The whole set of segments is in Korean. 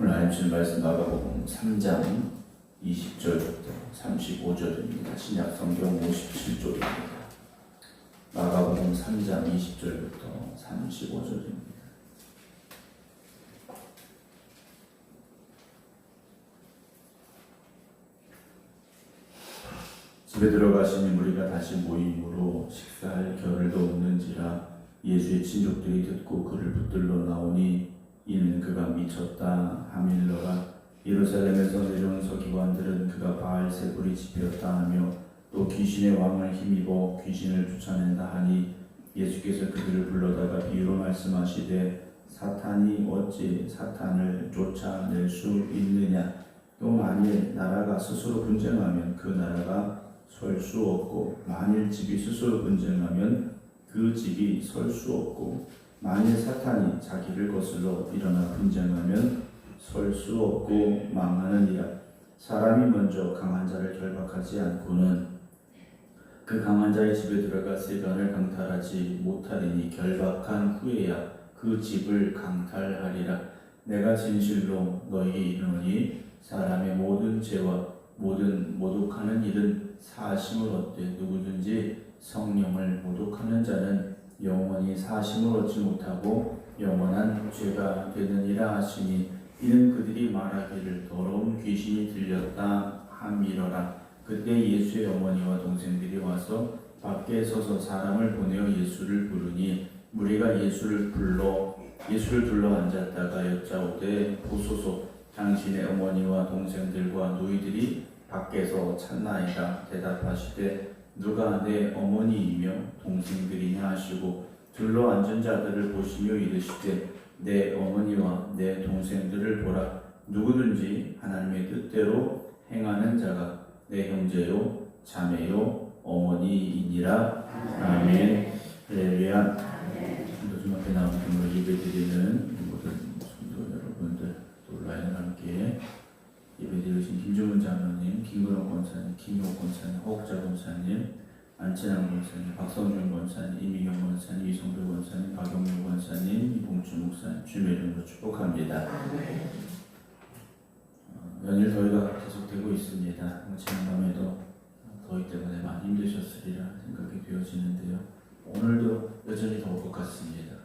오늘 알려주신 말씀 마가복음 3장 20절부터 35절입니다. 신약 성경 57쪽입니다. 마가복음 3장 20절부터 35절입니다. 집에 들어가시니 무리가 다시 모임으로 식사할 겨를도 없는지라 예수의 친족들이 듣고 그를 붙들러 나오니 이는 그가 미쳤다 하밀러라. 예루살렘에서 내려온 서기관들은 그가 바알세불이 집혔다 하며 또 귀신의 왕을 힘입어 귀신을 쫓아낸다 하니 예수께서 그들을 불러다가 비유로 말씀하시되 사탄이 어찌 사탄을 쫓아낼 수 있느냐. 또 만일 나라가 스스로 분쟁하면 그 나라가 설 수 없고 만일 집이 스스로 분쟁하면 그 집이 설 수 없고 만일 사탄이 자기를 거슬러 일어나 분쟁하면 설 수 없고 망하느니라. 사람이 먼저 강한 자를 결박하지 않고는 그 강한 자의 집에 들어가 세간을 강탈하지 못하리니 결박한 후에야 그 집을 강탈하리라. 내가 진실로 너희에게 이르노니 사람의 모든 죄와 모든 모독하는 일은 사심을 얻되 누구든지 성령을 모독하는 자는 영원히 사심을 얻지 못하고 영원한 죄가 되느니라 하시니 이는 그들이 말하기를 더러운 귀신이 들렸다 함이러라. 그때 예수의 어머니와 동생들이 와서 밖에 서서 사람을 보내어 예수를 부르니 무리가 예수를 둘러 앉았다가 여짜오되 보소서 당신의 어머니와 동생들과 누이들이 밖에서 찾나이다. 대답하시되 누가 내 어머니이며 동생들이냐 하시고 둘러 앉은 자들을 보시며 이르시되 내 어머니와 내 동생들을 보라. 누구든지 하나님의 뜻대로 행하는 자가 내 형제요 자매요 어머니이니라. 아멘. 할렐루야. 요즘 앞에 나온 분으로 예배드리는 모든 성도 여러분들, 또 온라인을 함께 예배드리신 김종훈 장로님, 김근호 권사님, 김효 권사님, 허욱자 권사님, 안채남 권사님, 박성준 권사님, 이미경 권사님, 이성도 권사님, 박영민 권사님, 이봉주 목사님 주님의 이름으로 축복합니다. 연일 더위가 계속되고 있습니다. 지난밤에도 더위 때문에 많이 힘드셨으리라 생각이 되어지는데요. 오늘도 여전히 더울 것 같습니다.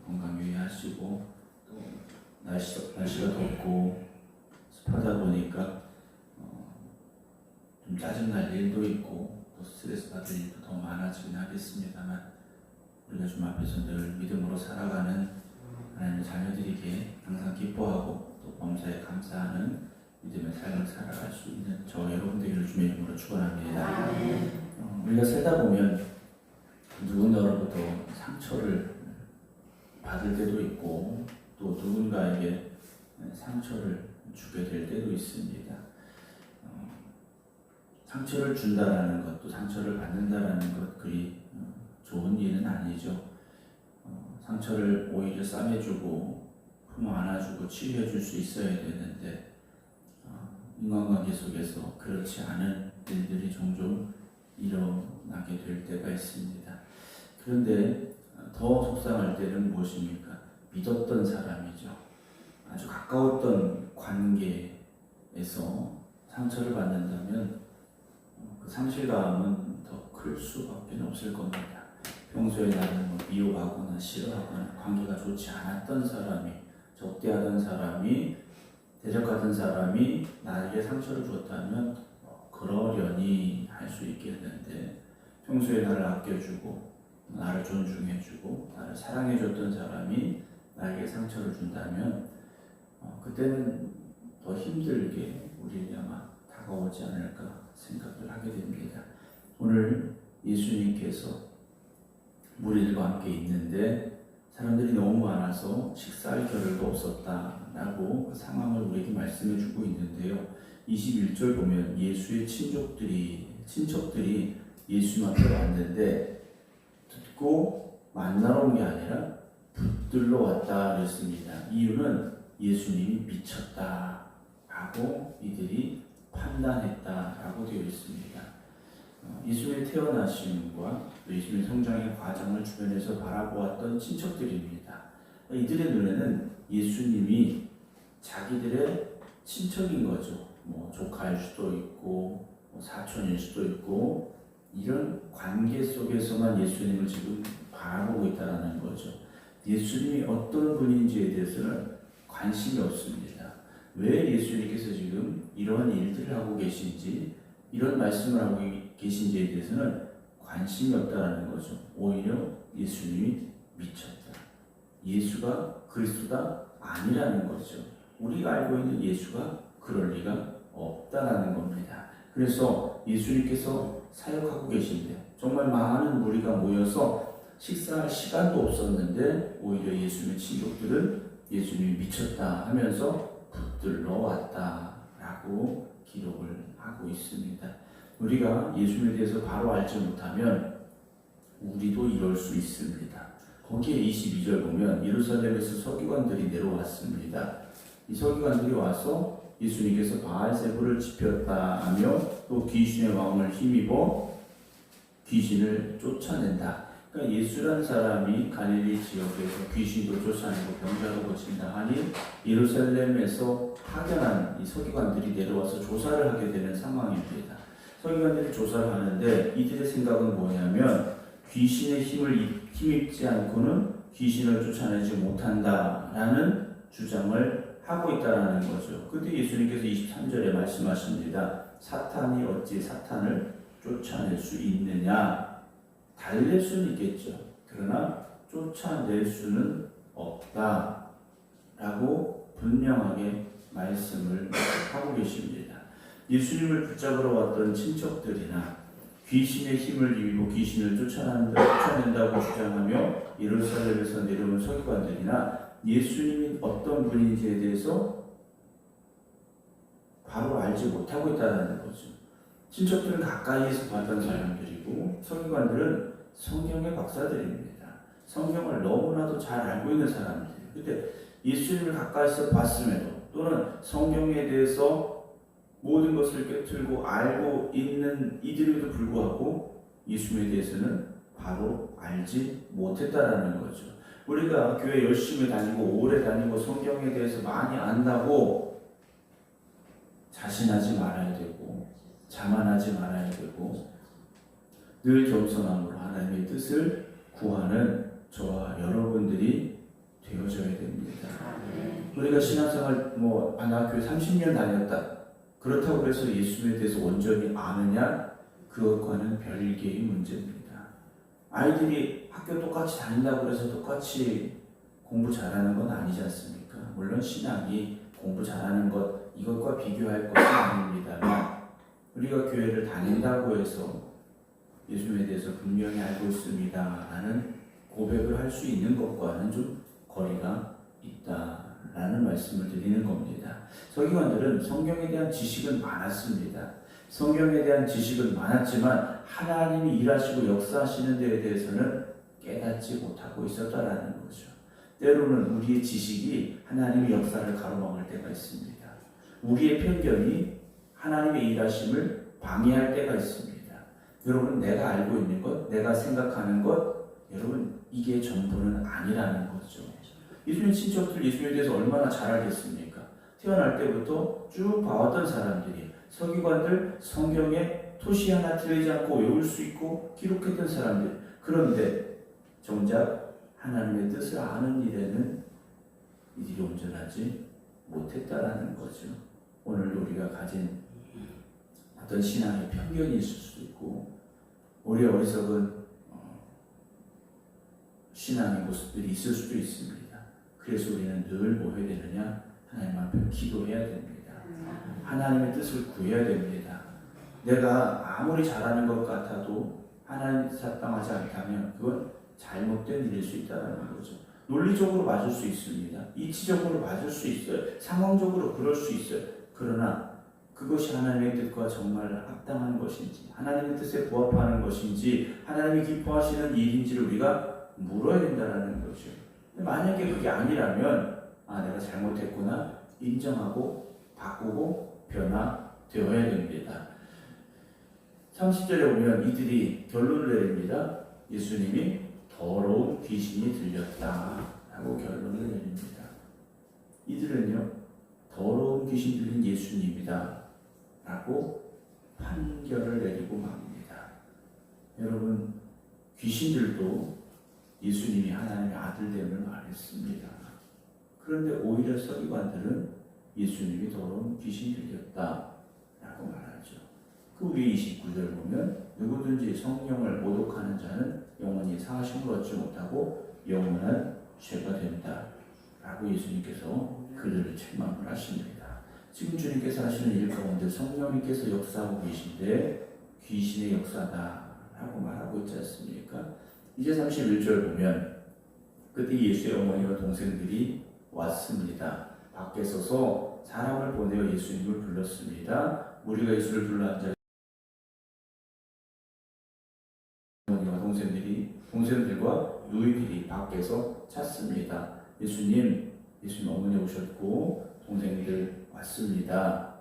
건강 유의하시고 또 날씨가 덥고 습하다 보니까 좀 짜증날 일도 있고 또 스트레스 받을 일도 더 많아지긴 하겠습니다만 우리가 좀 앞에서 늘 믿음으로 살아가는 하나님의 자녀들에게 항상 기뻐하고 또 범사에 감사하는 믿음의 삶을 살아갈 수 있는 저 여러분들을 주의 이름으로 축원합니다. 우리가 살다 보면 누군가로부터 상처를 받을 때도 있고 또 누군가에게 상처를 주게 될 때도 있습니다. 상처를 준다라는 것도 상처를 받는다라는 것 그리 좋은 일은 아니죠. 상처를 오히려 싸매주고 품어 안아주고 치유해줄 수 있어야 되는데 인간관계 속에서 그렇지 않은 일들이 종종 일어나게 될 때가 있습니다. 그런데 더 속상할 때는 무엇입니까? 믿었던 사람이죠. 아주 가까웠던 관계에서 상처를 받는다면 그 상실감은 더 클 수밖에 없을 겁니다. 평소에 나를 미워하거나 싫어하거나 관계가 좋지 않았던 사람이, 적대하던 사람이, 대적하던 사람이 나에게 상처를 줬다면 그러려니 할 수 있겠는데 평소에 나를 아껴주고 나를 존중해주고 나를 사랑해줬던 사람이 나에게 상처를 준다면 그때는 더 힘들게 우리에게 아마 다가오지 않을까 생각을 하게 됩니다. 오늘 예수님께서 무리들과 함께 있는데 사람들이 너무 많아서 식사할 겨를도 없었다라고 그 상황을 우리에게 말씀해 주고 있는데요. 21절 보면 예수의 친척들이 예수님 앞에 왔는데 듣고 만나러 온 게 아니라 붙들러 왔다 그랬습니다. 이유는 예수님이 미쳤다라고 이들이 판단했다라고 되어 있습니다. 예수님의 태어나심과 예수님의 성장의 과정을 주변에서 바라보았던 친척들입니다. 이들의 눈에는 예수님이 자기들의 친척인 거죠. 뭐 조카일 수도 있고 뭐 사촌일 수도 있고 이런 관계 속에서만 예수님을 지금 바라보고 있다는 거죠. 예수님이 어떤 분인지에 대해서는 관심이 없습니다. 왜 예수님께서 지금 이러한 일들을 하고 계신지 이런 말씀을 하고 계신지에 대해서는 관심이 없다는 거죠. 오히려 예수님이 미쳤다. 예수가 그리스도가 아니라는 거죠. 우리가 알고 있는 예수가 그럴 리가 없다라는 겁니다. 그래서 예수님께서 사역하고 계신데 정말 많은 무리가 모여서 식사할 시간도 없었는데 오히려 예수님의 친족들은 예수님이 미쳤다 하면서 붙들러 왔다라고 기록을 하고 있습니다. 우리가 예수님에 대해서 바로 알지 못하면 우리도 이럴 수 있습니다. 거기에 22절 보면 예루살렘에서 서기관들이 내려왔습니다. 이 서기관들이 와서 예수님께서 바알세불을 지폈다 하며 또 귀신의 마음을 힘입어 귀신을 쫓아낸다. 그러니까 예수라는 사람이 갈릴리 지역에서 귀신도 쫓아내고 병자도 고친다 하니 예루살렘에서 파견한 이 서기관들이 내려와서 조사를 하게 되는 상황입니다. 서기관들이 조사를 하는데 이들의 생각은 뭐냐면 귀신의 힘을 힘입지 않고는 귀신을 쫓아내지 못한다라는 주장을 하고 있다는 거죠. 그때 예수님께서 23절에 말씀하십니다. 사탄이 어찌 사탄을 쫓아낼 수 있느냐? 달랠 수는 있겠죠. 그러나 쫓아낼 수는 없다 라고 분명하게 말씀을 하고 계십니다. 예수님을 붙잡으러 왔던 친척들이나 귀신의 힘을 입고 귀신을 쫓아낸다고 주장하며 예루살렘에서 내려온 서기관들이나 예수님이 어떤 분인지에 대해서 바로 알지 못하고 있다는 거죠. 친척들은 가까이에서 봤던 사람들이고 서기관들은 성경의 박사들입니다. 성경을 너무나도 잘 알고 있는 사람들이에요. 근데 예수님을 가까이서 봤음에도 또는 성경에 대해서 모든 것을 꿰뚫고 알고 있는 이들에도 불구하고 예수님에 대해서는 바로 알지 못했다라는 거죠. 우리가 교회 열심히 다니고 오래 다니고 성경에 대해서 많이 안다고 자신하지 말아야 되고 자만하지 말아야 되고 늘 겸손함으로 하나님의 뜻을 구하는 저와 여러분들이 되어져야 됩니다. 우리가 신앙생활 나 교회 30년 다녔다. 그렇다고 해서 예수님에 대해서 온전히 아느냐? 그것과는 별개의 문제입니다. 아이들이 학교 똑같이 다닌다고 해서 똑같이 공부 잘하는 건 아니지 않습니까? 물론 신앙이 공부 잘하는 것, 이것과 비교할 것은 아닙니다만 우리가 교회를 다닌다고 해서 예수님에 대해서 분명히 알고 있습니다 라는 고백을 할 수 있는 것과는 좀 거리가 있다라는 말씀을 드리는 겁니다. 서기관들은 성경에 대한 지식은 많았습니다. 성경에 대한 지식은 많았지만 하나님이 일하시고 역사하시는 데에 대해서는 깨닫지 못하고 있었다라는 거죠. 때로는 우리의 지식이 하나님의 역사를 가로막을 때가 있습니다. 우리의 편견이 하나님의 일하심을 방해할 때가 있습니다. 여러분, 내가 알고 있는 것, 내가 생각하는 것, 여러분 이게 전부는 아니라는 거죠. 예수님 친척들 예수님에 대해서 얼마나 잘 알겠습니까? 태어날 때부터 쭉 봐왔던 사람들이 서기관들 성경에 토시 하나 틀리지 않고 외울 수 있고 기록했던 사람들. 그런데 정작 하나님의 뜻을 아는 일에는 이들이 온전하지 못했다라는 거죠. 오늘도 우리가 가진 어떤 신앙의 편견이 있을 수도 있고 우리의 어리석은 신앙의 모습들이 있을 수도 있습니다. 그래서 우리는 늘 뭐 해야 되느냐? 하나님 앞에 기도해야 됩니다. 하나님의 뜻을 구해야 됩니다. 내가 아무리 잘하는 것 같아도 하나님 뜻에 합당하지 않다면 그건 잘못된 일일 수 있다는 거죠. 논리적으로 맞을 수 있습니다. 이치적으로 맞을 수 있어요. 상황적으로 그럴 수 있어요. 그러나 그것이 하나님의 뜻과 정말 합당한 것인지 하나님의 뜻에 부합하는 것인지 하나님이 기뻐하시는 일인지를 우리가 물어야 된다는 거죠. 만약에 그게 아니라면 내가 잘못했구나 인정하고 바꾸고 변화되어야 됩니다. 30절에 보면 이들이 결론을 내립니다. 예수님이 더러운 귀신이 들렸다 라고 결론을 내립니다. 이들은요 귀신 들린 예수님이다 라고 판결을 내리고 맙니다. 여러분, 귀신들도 예수님이 하나님의 아들됨을 말했습니다. 그런데 오히려 서기관들은 예수님이 더러운 귀신 들렸다 라고 말하죠. 그 위에 29절 보면 누구든지 성령을 모독하는 자는 영원히 사하심을 얻지 못하고 영원한 죄가 된다 라고 예수님께서 그들을 책망을 하십니다. 지금 주님께서 하시는 일 가운데 성령님께서 역사하고 계신데 귀신의 역사다 라고 말하고 있지 않습니까? 이제 31절 보면 그때 예수의 어머니와 동생들이 왔습니다. 밖에 서서 사람을 보내어 예수님을 불렀습니다. 우리가 예수를 불러앉아 어머니와 동생들과 누이들이 밖에서 찾습니다. 예수님 어머니 오셨고 동생들 왔습니다.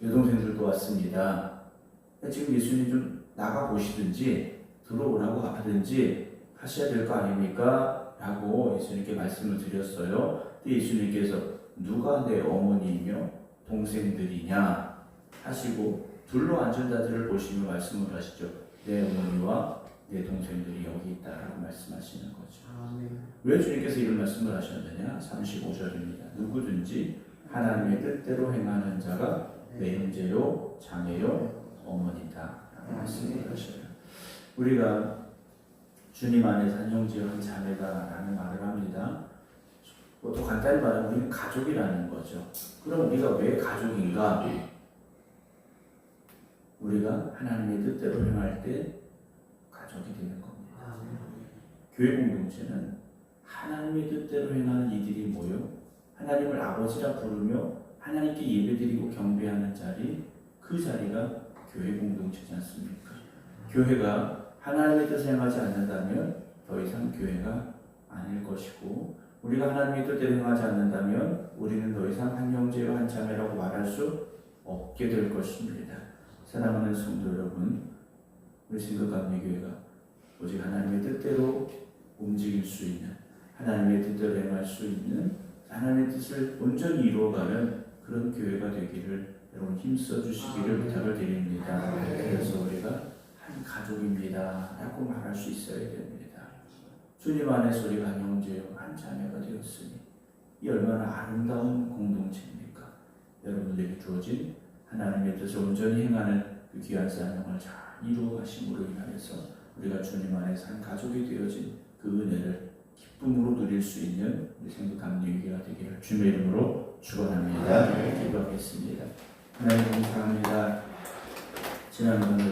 여동생들도 왔습니다. 지금 예수님 좀 나가 보시든지 들어오라고 하든지 하셔야 될 거 아닙니까? 라고 예수님께 말씀을 드렸어요. 근데 예수님께서 누가 내 어머니이며 동생들이냐 하시고 둘러 앉은 자들을 보시며 말씀을 하시죠. 내 어머니와 내 동생들이 여기 있다라고 말씀하시는 거죠. 왜 주님께서 이런 말씀을 하셨느냐? 35절입니다. 누구든지 하나님의 뜻대로 행하는 자가 내 형제요, 자매요, 어머니다 라고 말씀을 하셔요. 우리가 주님 안에서 한 형제요, 한 자매다라는 말을 합니다. 또 간단히 말하면 우리는 가족이라는 거죠. 그럼 우리가 왜 가족인가? 우리가 하나님의 뜻대로 행할 때 가족이 되는 겁니다. 교회 공동체는 하나님의 뜻대로 행하는 이들이 모여 하나님을 아버지라 부르며 하나님께 예배드리고 경배하는 자리, 그 자리가 교회 공동체지 않습니까? 교회가 하나님의 뜻을 행하지 않는다면 더 이상 교회가 아닐 것이고, 우리가 하나님의 뜻대로 행하지 않는다면 우리는 더 이상 한 형제와 한 자매라고 말할 수 없게 될 것입니다. 사랑하는 성도 여러분, 우리 신금감리교회가 오직 하나님의 뜻대로 움직일 수 있는, 하나님의 뜻대로 행할 수 있는, 하나님의 뜻을 온전히 이루어가는 그런 교회가 되기를 여러분 힘써 주시기를 부탁을 드립니다. 그래서 우리가 한 가족입니다 라고 말할 수 있어야 됩니다. 주님 안에서 우리가 한 형제요, 한 자매가 되었으니 이 얼마나 아름다운 공동체입니까? 여러분들에게 주어진 하나님의 뜻을 온전히 행하는 그 귀한 사명을 잘 이루어 가심으로 인하여서 우리가 주님 안에서 한 가족이 되어진 그 은혜를 기쁨으로 누릴 수 있는 우리 생각감리교회가 되기를 주님의 이름으로 축원합니다. 기도하겠습니다. 하나님 감사합니다. 지난번에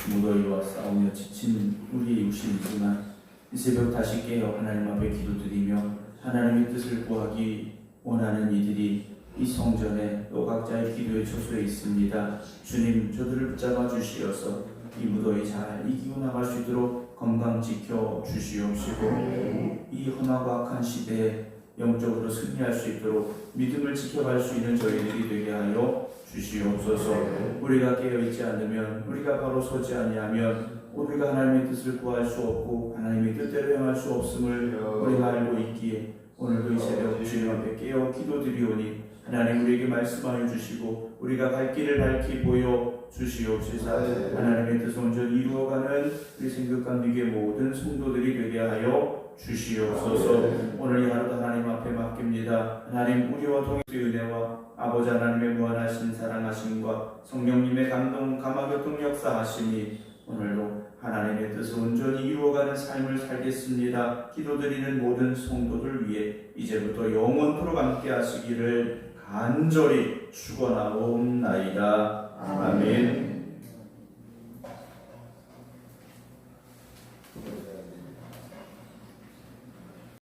무더위와 싸우며 지친 우리의 육신이지만 이 새벽 다시 깨어 하나님 앞에 기도드리며 하나님의 뜻을 구하기 원하는 이들이 이 성전에 또 각자의 기도의 처소에 있습니다. 주님, 저들을 붙잡아 주시어서 이 무더위 잘 이기고 나갈 수 있도록 건강 지켜 주시옵시고, 이 험하고 악한 시대에 영적으로 승리할 수 있도록 믿음을 지켜갈 수 있는 저희들이 되게 하여 주시옵소서. 우리가 깨어있지 않으면, 우리가 바로 서지 아니하면 우리가 하나님의 뜻을 구할 수 없고 하나님의 뜻대로 행할 수 없음을 우리가 알고 있기에 오늘도 이 새벽 주님 앞에 깨어 기도드리오니 하나님 우리에게 말씀하여 주시고 우리가 갈 길을 밝히 보여 주시옵소서. 하나님의 뜻을 온전히 이루어가는 우리 생각감리교회 모든 성도들이 되게 하여 주시옵소서. 오늘 이 하루도 하나님 앞에 맡깁니다. 하나님, 우리와 동행의 은혜와 아버지 하나님의 무한하신 사랑하심과 성령님의 감동 감화교통 역사하심이 오늘도 하나님의 뜻을 온전히 이루어가는 삶을 살겠습니다. 기도드리는 모든 성도들 위해 이제부터 영원토록 함께 하시기를 간절히 축원하옵나이다. 아멘.